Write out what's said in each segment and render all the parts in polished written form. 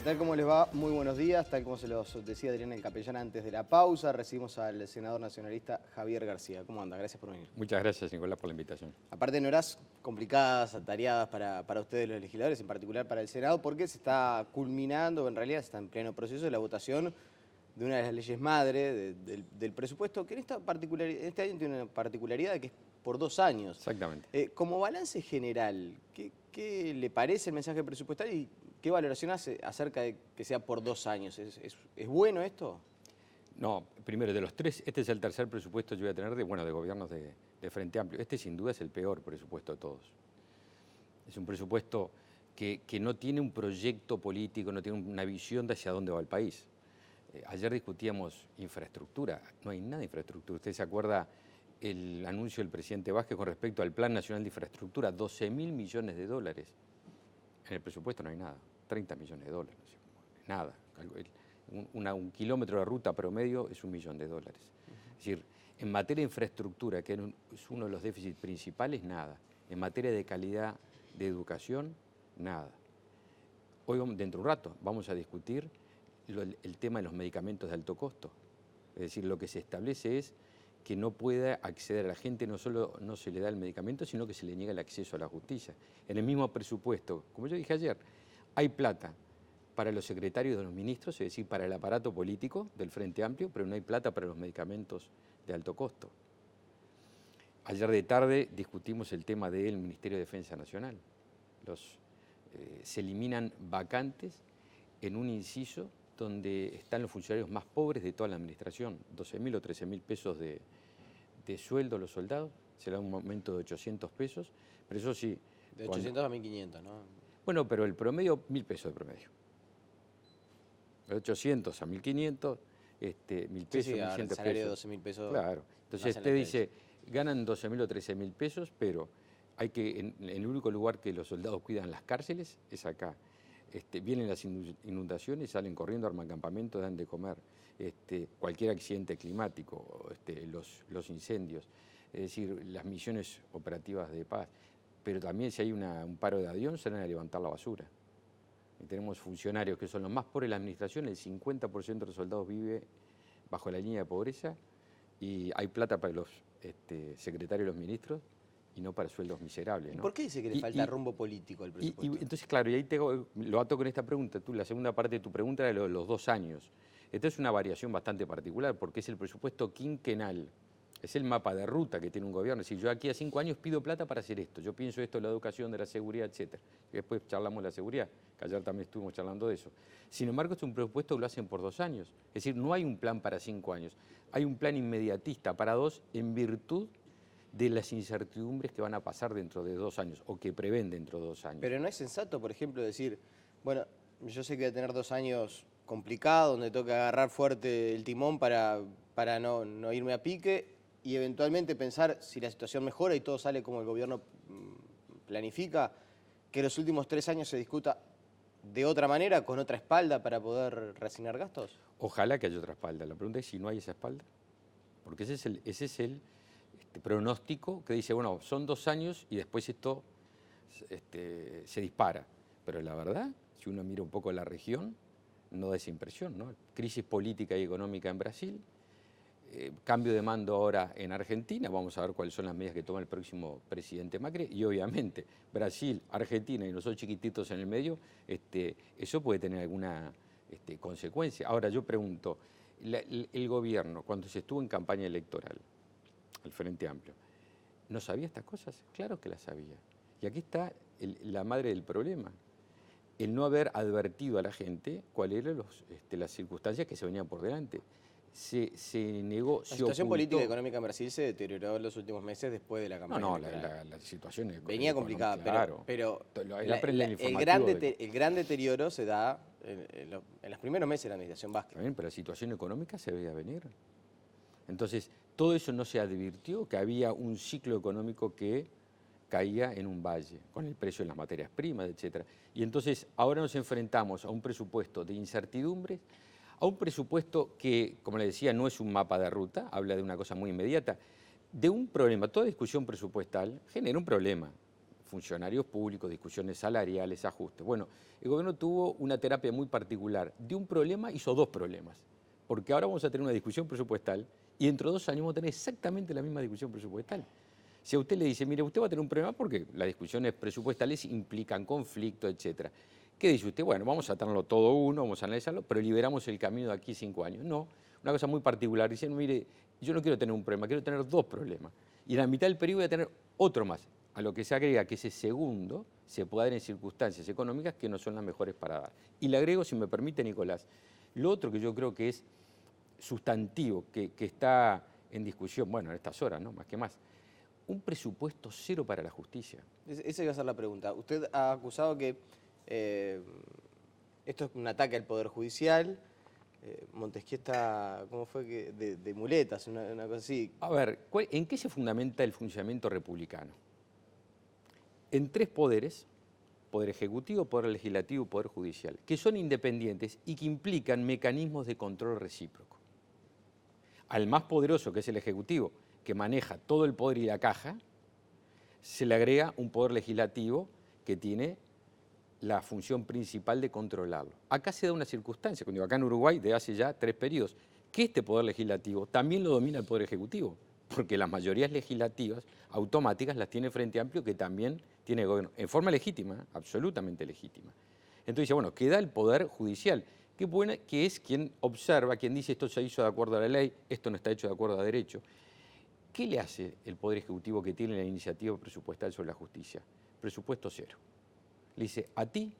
tal? ¿Cómo les va? Muy buenos días. Tal como se los decía Adriana el Capellán antes de la pausa, recibimos al senador nacionalista Javier García. ¿Cómo anda? Gracias por venir. Muchas gracias, Nicolás, por la invitación. Aparte en horas complicadas, atareadas para ustedes los legisladores, en particular para el Senado, porque se está culminando, en realidad se está en pleno proceso de la votación de una de las leyes madre del presupuesto, que en este año tiene una particularidad de que es por 2 años. Exactamente. Como balance general, ¿qué le parece el mensaje presupuestario y qué valoración hace acerca de que sea por 2 años? ¿Es bueno esto? No, primero, de los tres, este es el tercer presupuesto que yo voy a tener de gobiernos de Frente Amplio. Este sin duda es el peor presupuesto de todos. Es un presupuesto que no tiene un proyecto político, no tiene una visión de hacia dónde va el país. Ayer discutíamos infraestructura, no hay nada de infraestructura. ¿Usted se acuerda el anuncio del presidente Vázquez con respecto al Plan Nacional de Infraestructura? 12.000 millones de dólares. En el presupuesto no hay nada, 30 millones de dólares, nada. Un kilómetro de ruta promedio es $1 millón. Es decir, en materia de infraestructura, que es uno de los déficits principales, nada. En materia de calidad de educación, nada. Hoy, dentro de un rato, vamos a discutir el tema de los medicamentos de alto costo. Es decir, lo que se establece es que no pueda acceder a la gente, no solo no se le da el medicamento, sino que se le niega el acceso a la justicia. En el mismo presupuesto, como yo dije ayer, hay plata para los secretarios de los ministros, es decir, para el aparato político del Frente Amplio, pero no hay plata para los medicamentos de alto costo. Ayer de tarde discutimos el tema del Ministerio de Defensa Nacional. Se eliminan vacantes en un inciso donde están los funcionarios más pobres de toda la administración, 12.000 o 13.000 pesos de sueldo a los soldados, será un aumento de 800 pesos, pero eso sí... De 800 a 1.500, ¿no? Bueno, pero el promedio, 1.000 pesos de promedio. De 800 a 1.500, 1.000 pesos, Sí, 1.100 el salario de pesos. 12.000 pesos. Claro, entonces usted dice, ganan 12.000 o 13.000 pesos, pero hay que, en el único lugar que los soldados cuidan las cárceles es acá. Vienen las inundaciones, salen corriendo, arman campamento, dan de comer. Cualquier accidente climático, los incendios, es decir, las misiones operativas de paz. Pero también si hay un paro de avión, salen a levantar la basura. Y tenemos funcionarios que son los más pobres de la administración, el 50% de los soldados vive bajo la línea de pobreza y hay plata para los secretarios y los ministros, y no para sueldos miserables, ¿no? ¿Por qué dice que le falta rumbo político al presupuesto? Entonces, claro, y ahí lo ato con esta pregunta. La segunda parte de tu pregunta era los 2 años. Esta es una variación bastante particular porque es el presupuesto quinquenal. Es el mapa de ruta que tiene un gobierno. Es decir, yo aquí a 5 años pido plata para hacer esto. Yo pienso esto de la educación, de la seguridad, etc. Después charlamos de la seguridad, que ayer también estuvimos charlando de eso. Sin embargo, es un presupuesto que lo hacen por 2 años. Es decir, no hay un plan para 5 años. Hay un plan inmediatista para 2 en virtud de las incertidumbres que van a pasar dentro de 2 años o que prevén dentro de 2 años. Pero no es sensato, por ejemplo, decir, bueno, yo sé que voy a tener 2 años complicados, donde toca agarrar fuerte el timón para no irme a pique y eventualmente pensar si la situación mejora y todo sale como el gobierno planifica, que los últimos 3 años se discuta de otra manera, con otra espalda para poder reasignar gastos. Ojalá que haya otra espalda. La pregunta es si no hay esa espalda. Porque ese es el pronóstico que dice, bueno, son 2 años y después esto se dispara. Pero la verdad, si uno mira un poco la región, no da esa impresión, ¿no? Crisis política y económica en Brasil, cambio de mando ahora en Argentina, vamos a ver cuáles son las medidas que toma el próximo presidente Macri, y obviamente Brasil, Argentina y nosotros chiquititos en el medio, eso puede tener alguna consecuencia. Ahora yo pregunto, el gobierno, cuando se estuvo en campaña electoral, el Frente Amplio, ¿no sabía estas cosas? Claro que las sabía. Y aquí está la madre del problema. El no haber advertido a la gente cuáles eran las circunstancias que se venían por delante. Se negó, se La situación ocultó. política y económica en Brasil se deterioró en los últimos meses después de la campaña electoral. La situación venía complicada, claro, pero el gran deterioro se da en los primeros meses de la administración Vázquez. También, pero la situación económica se veía venir. Entonces, todo eso no se advirtió, que había un ciclo económico que caía en un valle, con el precio de las materias primas, etc. Y entonces, ahora nos enfrentamos a un presupuesto de incertidumbres, a un presupuesto que, como le decía, no es un mapa de ruta, habla de una cosa muy inmediata, de un problema. Toda discusión presupuestal genera un problema. funcionarios públicos, discusiones salariales, ajustes. Bueno, el gobierno tuvo una terapia muy particular. De un problema hizo dos problemas, porque ahora vamos a tener una discusión presupuestal y dentro de 2 años vamos a tener exactamente la misma discusión presupuestal. Si a usted le dice, mire, usted va a tener un problema porque las discusiones presupuestales implican conflicto, etcétera. ¿Qué dice usted? Bueno, vamos a tenerlo todo uno, vamos a analizarlo, pero liberamos el camino de aquí 5 años. No, una cosa muy particular. Dicen, mire, yo no quiero tener un problema, quiero tener 2 problemas. Y en la mitad del periodo voy a tener otro más. A lo que se agrega que ese segundo se pueda dar en circunstancias económicas que no son las mejores para dar. Y le agrego, si me permite, Nicolás, lo otro que yo creo que es sustantivo, que está en discusión, bueno, en estas horas, ¿no? Más que más, un presupuesto cero para la justicia. Esa iba a ser la pregunta. Usted ha acusado que esto es un ataque al Poder Judicial. Montesquieu está, ¿cómo fue? De muletas, una cosa así. A ver, ¿en qué se fundamenta el funcionamiento republicano? En 3 poderes, poder ejecutivo, poder legislativo y poder judicial, que son independientes y que implican mecanismos de control recíproco. Al más poderoso, que es el ejecutivo, que maneja todo el poder y la caja, se le agrega un poder legislativo que tiene la función principal de controlarlo. Acá se da una circunstancia, cuando acá en Uruguay, de hace ya 3 periodos, que este poder legislativo también lo domina el poder ejecutivo, porque las mayorías legislativas automáticas las tiene Frente Amplio, que también tiene gobierno, en forma legítima, absolutamente legítima. Entonces dice, bueno, queda el poder judicial, que es quien observa, quien dice esto se hizo de acuerdo a la ley, esto no está hecho de acuerdo a derecho. ¿Qué le hace el Poder Ejecutivo que tiene la iniciativa presupuestal sobre la justicia? Presupuesto cero. Le dice, a ti,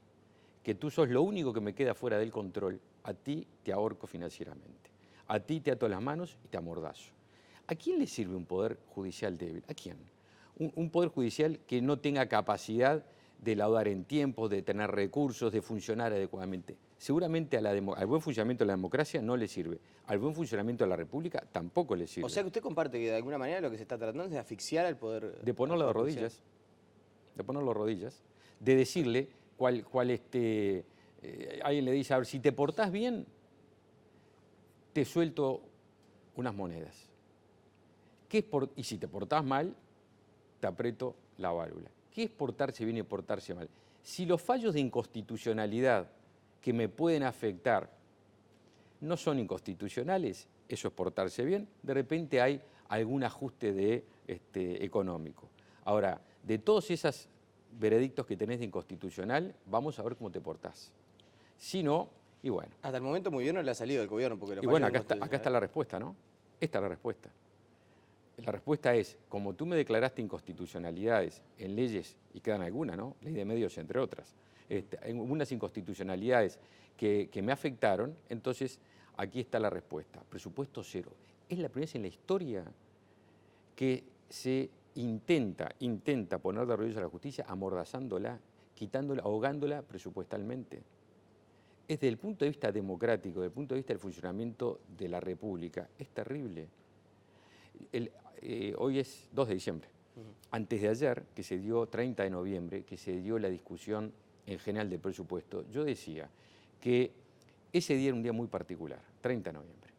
que tú sos lo único que me queda fuera del control, a ti te ahorco financieramente. A ti te ato las manos y te amordazo. ¿A quién le sirve un Poder Judicial débil? ¿A quién? Un Poder Judicial que no tenga capacidad de laudar en tiempo, de tener recursos, de funcionar adecuadamente. Seguramente al buen funcionamiento de la democracia no le sirve. Al buen funcionamiento de la República tampoco le sirve. O sea que usted comparte que de alguna manera lo que se está tratando es de asfixiar al Poder. De ponerlo de rodillas. De ponerlo de rodillas. De decirle alguien le dice, a ver, si te portás bien, te suelto unas monedas. Y si te portás mal, te aprieto la válvula. ¿Qué es portarse bien y portarse mal? Si los fallos de inconstitucionalidad que me pueden afectar no son inconstitucionales, eso es portarse bien, de repente hay algún ajuste económico. Ahora, de todos esos veredictos que tenés de inconstitucional, vamos a ver cómo te portás. Si no, y bueno. Hasta el momento muy bien no le ha salido del gobierno. Porque y bueno, acá está la respuesta, ¿no? Esta es la respuesta. La respuesta es, como tú me declaraste inconstitucionalidades en leyes, y quedan algunas, ¿no? Ley de medios, entre otras, algunas inconstitucionalidades que me afectaron, entonces aquí está la respuesta. Presupuesto cero. Es la primera vez en la historia que se intenta poner de rodillas a la justicia amordazándola, quitándola, ahogándola presupuestalmente. Desde el punto de vista democrático, desde el punto de vista del funcionamiento de la República, es terrible. Hoy es 2 de diciembre. Antes de ayer, que se dio 30 de noviembre, que se dio la discusión en general del presupuesto, yo decía que ese día era un día muy particular, 30 de noviembre,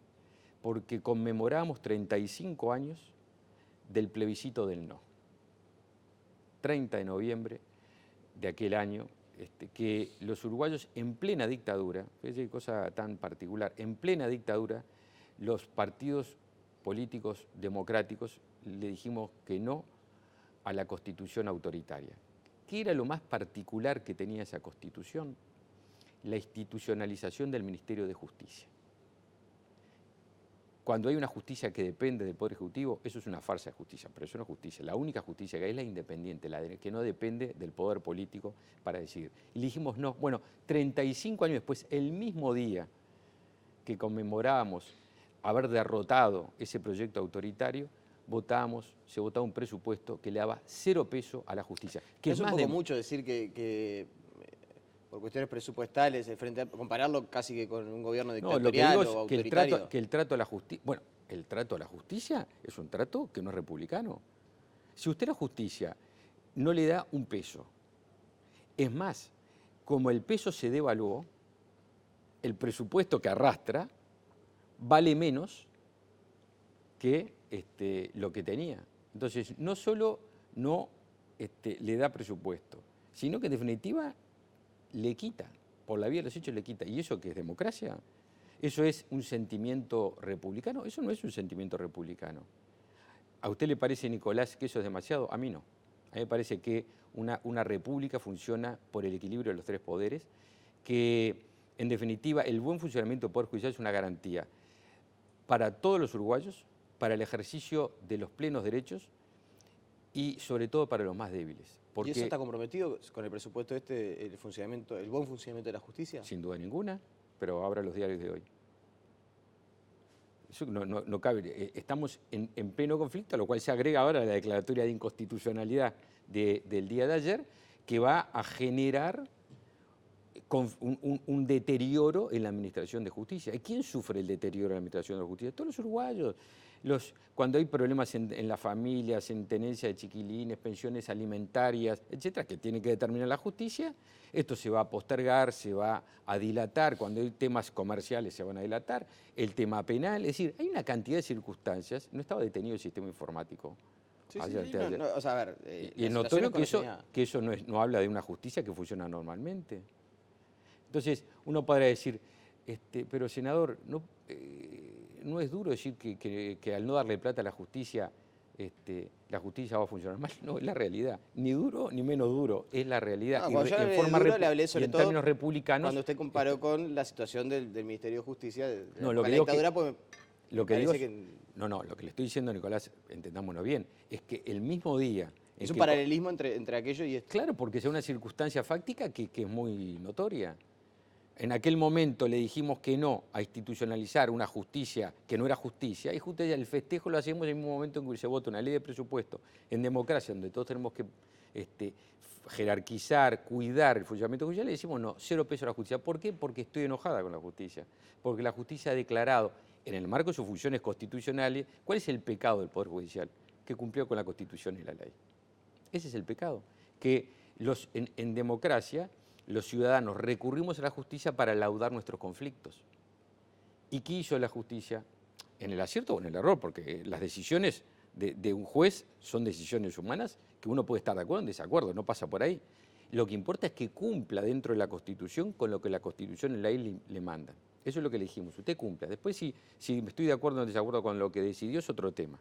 porque conmemoramos 35 años del plebiscito del no. 30 de noviembre de aquel año, que los uruguayos en plena dictadura, fíjate qué cosa tan particular, en plena dictadura, los partidos políticos democráticos le dijimos que no a la Constitución autoritaria. ¿Qué era lo más particular que tenía esa Constitución? La institucionalización del Ministerio de Justicia. Cuando hay una justicia que depende del Poder Ejecutivo, eso es una farsa de justicia, pero eso no es justicia. La única justicia que hay es la independiente, la que no depende del poder político para decidir. Y le dijimos no. Bueno, 35 años después, el mismo día que conmemorábamos haber derrotado ese proyecto autoritario, se votaba un presupuesto que le daba 0 peso a la justicia. Que es un poco mucho decir que por cuestiones presupuestales, compararlo casi que con un gobierno dictatorial o autoritario. Que el trato a la justicia, bueno, el trato a la justicia es un trato que no es republicano. Si usted a la justicia no le da un peso, es más, como el peso se devaluó, el presupuesto que arrastra vale menos que lo que tenía. Entonces, no solo no le da presupuesto, sino que en definitiva le quita, por la vía de los hechos le quita. ¿Y eso qué es democracia? ¿Eso es un sentimiento republicano? Eso no es un sentimiento republicano. ¿A usted le parece, Nicolás, que eso es demasiado? A mí no. A mí me parece que una república funciona por el equilibrio de los tres poderes, que en definitiva el buen funcionamiento del Poder Judicial es una garantía para todos los uruguayos, para el ejercicio de los plenos derechos y sobre todo para los más débiles. ¿Y eso está comprometido con el presupuesto el funcionamiento, el buen funcionamiento de la justicia? Sin duda ninguna, pero abra los diarios de hoy. Eso no cabe. Estamos en pleno conflicto, a lo cual se agrega ahora la declaratoria de inconstitucionalidad del día de ayer, que va a generar un deterioro en la administración de justicia. ¿Y quién sufre el deterioro en la administración de justicia? Todos los uruguayos. Cuando hay problemas en las familias, en tenencia de chiquilines, pensiones alimentarias, etcétera, que tiene que determinar la justicia, esto se va a postergar, se va a dilatar. Cuando hay temas comerciales se van a dilatar. El tema penal, es decir, hay una cantidad de circunstancias. No estaba detenido el sistema informático. Sí, o sea, a ver, y es notorio que eso no habla de una justicia que funciona normalmente. Entonces, uno podrá decir, pero senador, no es duro decir que al no darle plata a la justicia va a funcionar mal. No, es la realidad. Ni duro ni menos duro, es la realidad. No, cuando yo le hablé sobre en todo términos republicanos. Cuando usted comparó con la situación del Ministerio de Justicia, no, lo que la dictadura, pues lo que digo lo que le estoy diciendo, Nicolás, entendámonos bien, es que el mismo día... Es un paralelismo entre aquello y esto. Claro, porque es una circunstancia fáctica que es muy notoria. En aquel momento le dijimos que no a institucionalizar una justicia que no era justicia, y justo el festejo lo hacemos en el mismo momento en que se vota una ley de presupuesto en democracia, donde todos tenemos que jerarquizar, cuidar el funcionamiento judicial, le decimos no, 0 pesos a la justicia. ¿Por qué? Porque estoy enojada con la justicia. Porque la justicia ha declarado, en el marco de sus funciones constitucionales, cuál es el pecado del Poder Judicial, que cumplió con la Constitución y la ley. Ese es el pecado, que en democracia los ciudadanos recurrimos a la justicia para laudar nuestros conflictos. ¿Y qué hizo la justicia? En el acierto o en el error, porque las decisiones de un juez son decisiones humanas que uno puede estar de acuerdo o en desacuerdo, no pasa por ahí. Lo que importa es que cumpla dentro de la Constitución con lo que la Constitución y la ley le mandan. Eso es lo que le dijimos, usted cumpla. Después si estoy de acuerdo o en desacuerdo con lo que decidió es otro tema,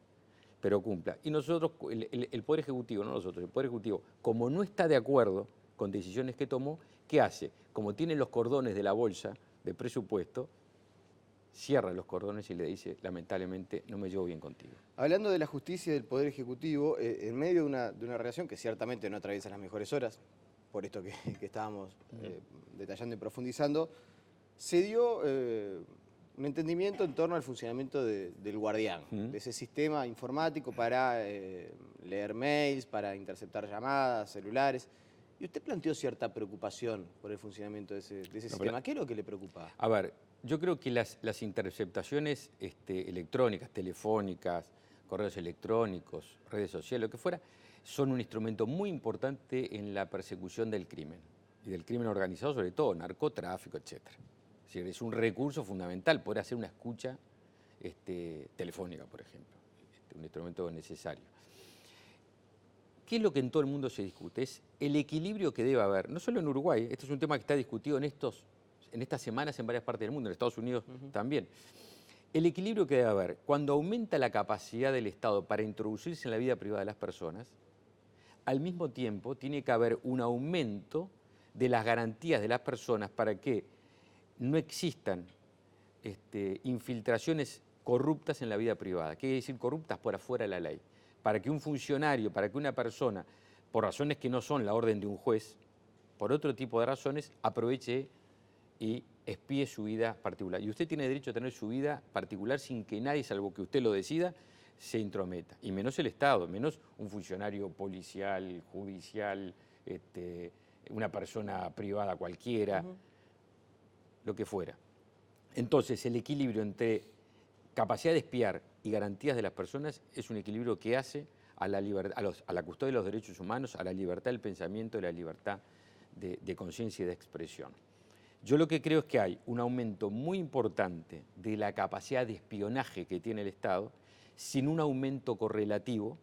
pero cumpla. Y nosotros, el Poder Ejecutivo, no nosotros, el Poder Ejecutivo, como no está de acuerdo con decisiones que tomó, ¿qué hace? Como tiene los cordones de la bolsa de presupuesto, cierra los cordones y le dice, lamentablemente, no me llevo bien contigo. Hablando de la justicia y del Poder Ejecutivo, en medio de una relación que ciertamente no atraviesa las mejores horas, por esto que estábamos detallando y profundizando, se dio un entendimiento en torno al funcionamiento del Guardián, de ese sistema informático para leer mails, para interceptar llamadas, celulares. Y usted planteó cierta preocupación por el funcionamiento de ese sistema. ¿Qué es lo que le preocupa? A ver, yo creo que las interceptaciones electrónicas, telefónicas, correos electrónicos, redes sociales, lo que fuera, son un instrumento muy importante en la persecución del crimen, y del crimen organizado sobre todo, narcotráfico, etc. Es decir, es un recurso fundamental poder hacer una escucha telefónica, por ejemplo, un instrumento necesario. ¿Qué es lo que en todo el mundo se discute? Es el equilibrio que debe haber, no solo en Uruguay, esto es un tema que está discutido en estas semanas en varias partes del mundo, en Estados Unidos también. El equilibrio que debe haber, cuando aumenta la capacidad del Estado para introducirse en la vida privada de las personas, al mismo tiempo tiene que haber un aumento de las garantías de las personas para que no existan infiltraciones corruptas en la vida privada. ¿Qué quiere decir corruptas? Por afuera de la ley. Para que un funcionario, para que una persona, por razones que no son la orden de un juez, por otro tipo de razones, aproveche y espíe su vida particular. Y usted tiene derecho a tener su vida particular sin que nadie, salvo que usted lo decida, se intrometa. Y menos el Estado, menos un funcionario policial, judicial, una persona privada cualquiera, lo que fuera. Entonces, el equilibrio entre capacidad de espiar y garantías de las personas es un equilibrio que hace a la custodia de los derechos humanos, a la libertad del pensamiento y la libertad de conciencia y de expresión. Yo lo que creo es que hay un aumento muy importante de la capacidad de espionaje que tiene el Estado, sin un aumento correlativo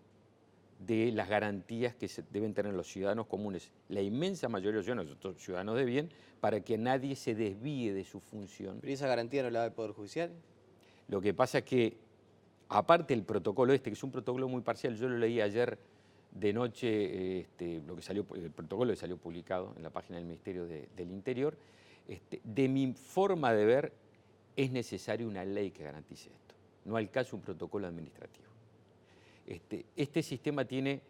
de las garantías que deben tener los ciudadanos comunes, la inmensa mayoría de los ciudadanos, nosotros ciudadanos de bien, para que nadie se desvíe de su función. ¿Pero esa garantía no la da el Poder Judicial? Lo que pasa es que, aparte del protocolo que es un protocolo muy parcial, yo lo leí ayer de noche, lo que salió, el protocolo que salió publicado en la página del Ministerio del Interior, de mi forma de ver, es necesaria una ley que garantice esto, no alcanza un protocolo administrativo. Este sistema tiene,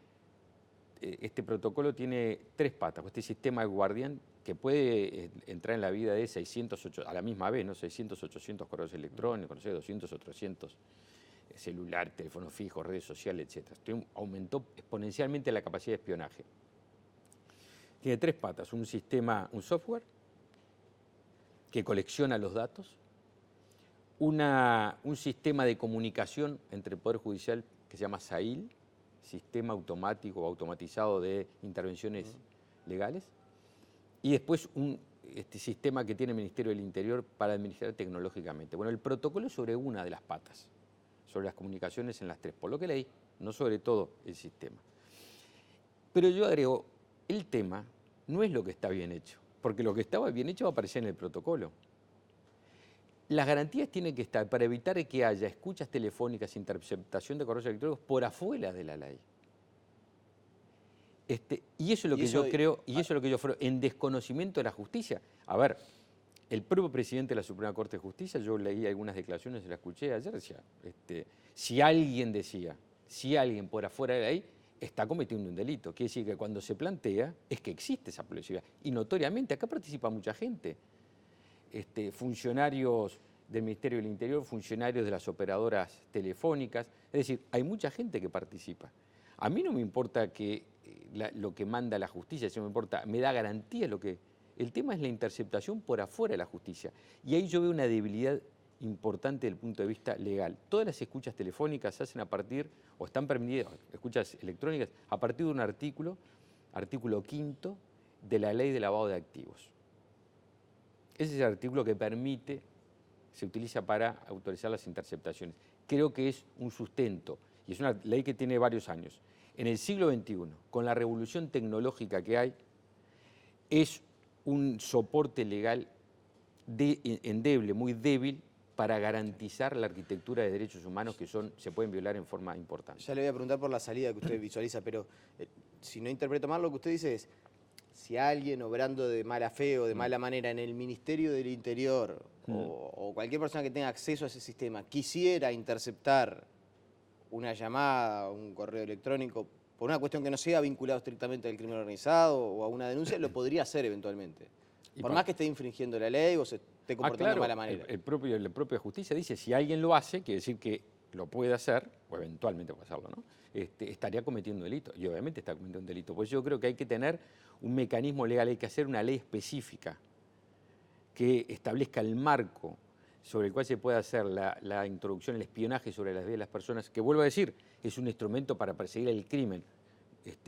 este protocolo tiene tres patas. Este sistema de guardián que puede entrar en la vida de 600, a la misma vez, ¿no? 600, 800 correos electrónicos, no sé, 200 o 300 celular, teléfono fijo, redes sociales, etc. Aumentó exponencialmente la capacidad de espionaje. Tiene tres patas, un sistema, un software que colecciona los datos, un sistema de comunicación entre el Poder Judicial que se llama SAIL, Sistema Automático o Automatizado de Intervenciones Legales, y después un sistema que tiene el Ministerio del Interior para administrar tecnológicamente. Bueno, el protocolo es sobre una de las patas, sobre las comunicaciones en las tres, por lo que leí, no sobre todo el sistema. Pero yo agrego, el tema no es lo que está bien hecho, porque lo que estaba bien hecho va a aparecer en el protocolo. Las garantías tienen que estar para evitar que haya escuchas telefónicas, interceptación de correos electrónicos por afuera de la ley. Y eso es lo que yo creo, y eso es lo que yo creo, en desconocimiento de la justicia. A ver, el propio presidente de la Suprema Corte de Justicia, yo leí algunas declaraciones, se las escuché ayer, decía, si alguien por afuera de la ley está cometiendo un delito, quiere decir que cuando se plantea es que existe esa posibilidad. Y notoriamente, acá participa mucha gente. Funcionarios del Ministerio del Interior, funcionarios de las operadoras telefónicas, es decir, hay mucha gente que participa. A mí no me importa lo que manda la justicia, sino me importa, me da garantía lo que... El tema es la interceptación por afuera de la justicia. Y ahí yo veo una debilidad importante desde el punto de vista legal. Todas las escuchas telefónicas se hacen a partir, o están permitidas, escuchas electrónicas, a partir de un artículo 5 de la Ley de Lavado de Activos. Ese es el artículo que permite, se utiliza para autorizar las interceptaciones. Creo que es un sustento, y es una ley que tiene varios años. En el siglo XXI, con la revolución tecnológica que hay, es un soporte legal endeble, muy débil, para garantizar la arquitectura de derechos humanos que se pueden violar en forma importante. Ya le voy a preguntar por la salida que usted visualiza, pero si no interpreto mal, lo que usted dice es, si alguien obrando de mala fe o de mala manera en el Ministerio del Interior o cualquier persona que tenga acceso a ese sistema quisiera interceptar una llamada, un correo electrónico, por una cuestión que no sea vinculado estrictamente al crimen organizado o a una denuncia, lo podría hacer eventualmente. Por más que esté infringiendo la ley o se esté comportando de mala manera. La propia justicia dice, si alguien lo hace, quiere decir que lo puede hacer, o eventualmente puede hacerlo, ¿no? Estaría cometiendo un delito, y obviamente está cometiendo un delito. Pues yo creo que hay que tener un mecanismo legal, hay que hacer una ley específica que establezca el marco sobre el cual se puede hacer la introducción, el espionaje sobre las vidas de las personas, que vuelvo a decir, es un instrumento para perseguir el crimen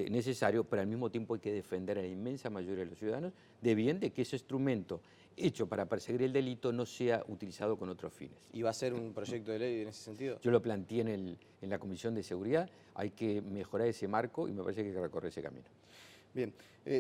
necesario, pero al mismo tiempo hay que defender a la inmensa mayoría de los ciudadanos de bien de que ese instrumento hecho para perseguir el delito no sea utilizado con otros fines. ¿Y va a ser un proyecto de ley en ese sentido? Yo lo planteé en la Comisión de Seguridad, hay que mejorar ese marco y me parece que hay que recorrer ese camino. Bien.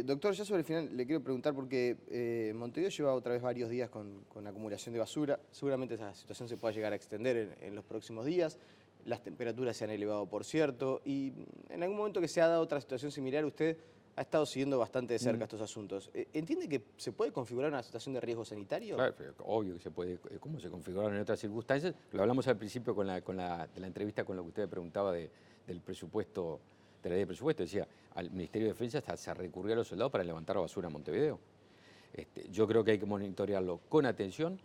Doctor, ya sobre el final le quiero preguntar porque Montevideo lleva otra vez varios días con acumulación de basura. Seguramente esa situación se pueda llegar a extender en los próximos días. Las temperaturas se han elevado, por cierto, y en algún momento que se ha dado otra situación similar, usted ha estado siguiendo bastante de cerca estos asuntos. ¿Entiende que se puede configurar una situación de riesgo sanitario? Claro, obvio que se puede. ¿Cómo se configuraron en otras circunstancias? Lo hablamos al principio de la entrevista con lo que usted me preguntaba del presupuesto, de la ley de presupuesto. Decía, al Ministerio de Defensa hasta se recurrió a los soldados para levantar basura en Montevideo. Yo creo que hay que monitorearlo con atención.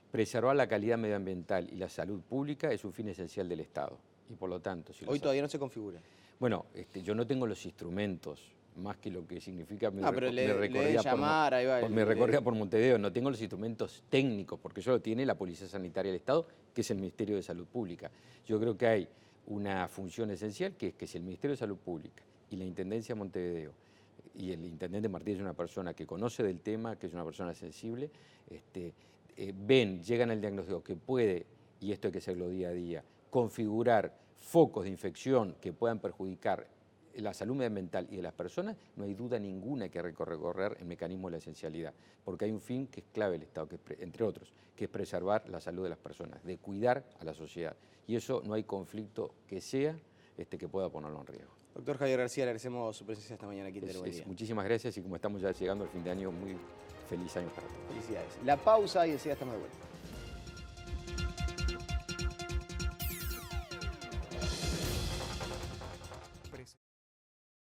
Preservar la calidad medioambiental y la salud pública es un fin esencial del Estado. Y por lo tanto... Hoy todavía no se configura. Bueno, yo no tengo los instrumentos, más que lo que significa mi recorrida por Montevideo. No tengo los instrumentos técnicos, porque eso lo tiene la Policía Sanitaria del Estado, que es el Ministerio de Salud Pública. Yo creo que hay una función esencial, que es que si el Ministerio de Salud Pública y la Intendencia de Montevideo, y el Intendente Martínez es una persona que conoce del tema, que es una persona sensible, llegan al diagnóstico que puede, y esto hay que hacerlo día a día, configurar focos de infección que puedan perjudicar la salud mental y de las personas, no hay duda ninguna que recorrer el mecanismo de la esencialidad, porque hay un fin que es clave del Estado, que es, entre otros, que es preservar la salud de las personas, de cuidar a la sociedad. Y eso no hay conflicto que sea que pueda ponerlo en riesgo. Doctor Javier García, le agradecemos su presencia esta mañana aquí en Telebuen. Muchísimas gracias y como estamos ya llegando al fin de año, muy feliz año para todos. Felicidades. La pausa y enseguida estamos de vuelta.